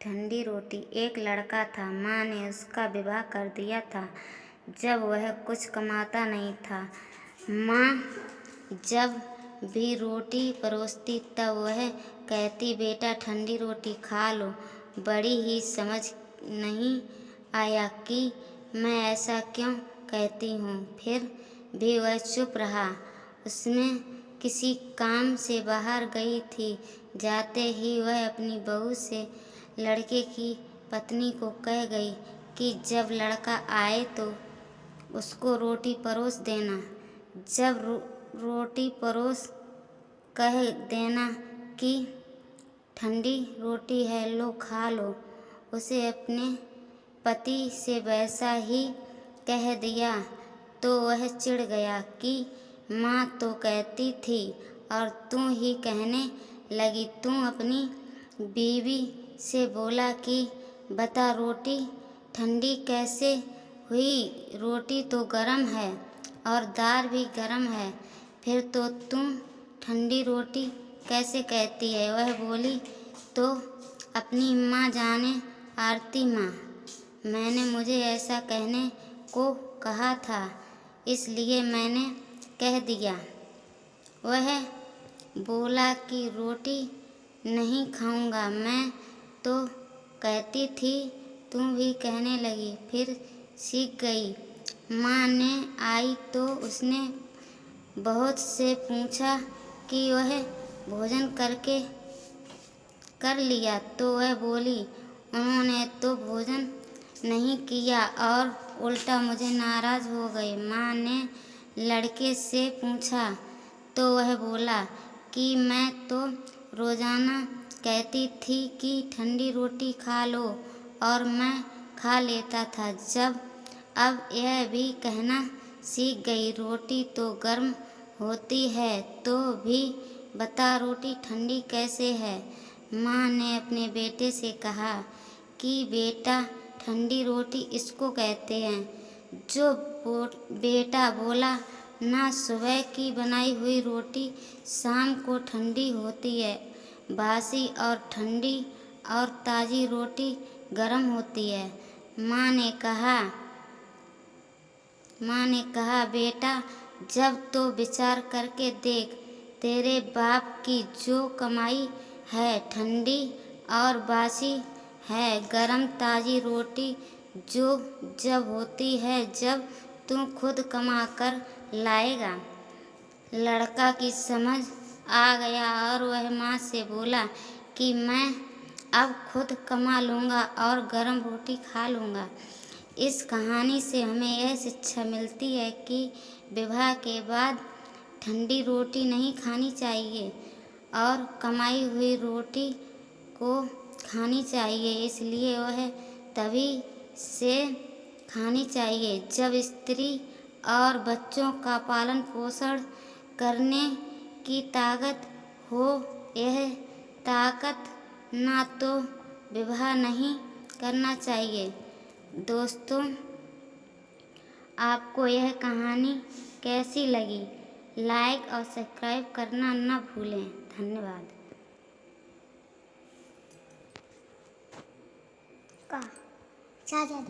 ठंडी रोटी। एक लड़का था, माँ ने उसका विवाह कर दिया था जब वह कुछ कमाता नहीं था। माँ जब भी रोटी परोसती तब वह कहती, बेटा ठंडी रोटी खा लो। बड़ी ही समझ नहीं आया कि मैं ऐसा क्यों कहती हूँ, फिर भी वह चुप रहा। उसमें किसी काम से बाहर गई थी। जाते ही वह अपनी बहू से लड़के की पत्नी को कह गई कि जब लड़का आए तो उसको रोटी परोस देना। जब रोटी परोस कह देना कि ठंडी रोटी है, लो खा लो। उसे अपने पति से वैसा ही कह दिया तो वह चिढ़ गया कि माँ तो कहती थी और तू ही कहने लगी। तू अपनी बीवी से बोला कि बता रोटी ठंडी कैसे हुई, रोटी तो गरम है और दाल भी गरम है, फिर तो तू ठंडी रोटी कैसे कहती है। वह बोली तो अपनी माँ जाने, आरती माँ, मैंने मुझे ऐसा कहने को कहा था इसलिए मैंने कह दिया। वह बोला कि रोटी नहीं खाऊंगा, मैं तो कहती थी, तू भी कहने लगी, फिर सीख गई। माँ ने आई तो उसने बहुत से पूछा कि वह भोजन कर लिया तो वह बोली, उन्होंने तो भोजन नहीं किया और उल्टा मुझे नाराज़ हो गए। माँ ने लड़के से पूछा तो वह बोला कि मैं तो रोज़ाना कहती थी कि ठंडी रोटी खा लो और मैं खा लेता था, जब अब यह भी कहना सीख गई रोटी तो गर्म होती है, तो भी बता रोटी ठंडी कैसे है। माँ ने अपने बेटे से कहा कि बेटा ठंडी रोटी इसको कहते हैं। जो बेटा बोला, ना सुबह की बनाई हुई रोटी शाम को ठंडी होती है, बासी और ठंडी और ताज़ी रोटी गर्म होती है। माँ ने कहा बेटा जब तो विचार करके देख, तेरे बाप की जो कमाई है ठंडी और बासी है, गरम ताज़ी रोटी जो जब होती है जब तू खुद कमा कर लाएगा। लड़का की समझ आ गया और वह माँ से बोला कि मैं अब खुद कमा लूँगा और गरम रोटी खा लूँगा। इस कहानी से हमें यह शिक्षा मिलती है कि विवाह के बाद ठंडी रोटी नहीं खानी चाहिए और कमाई हुई रोटी को खानी चाहिए। इसलिए वह तभी से खानी चाहिए जब स्त्री और बच्चों का पालन पोषण करने की ताकत हो। यह ताकत ना तो विवाह नहीं करना चाहिए। दोस्तों, आपको यह कहानी कैसी लगी? लाइक और सब्सक्राइब करना न भूलें। धन्यवाद। का चाचा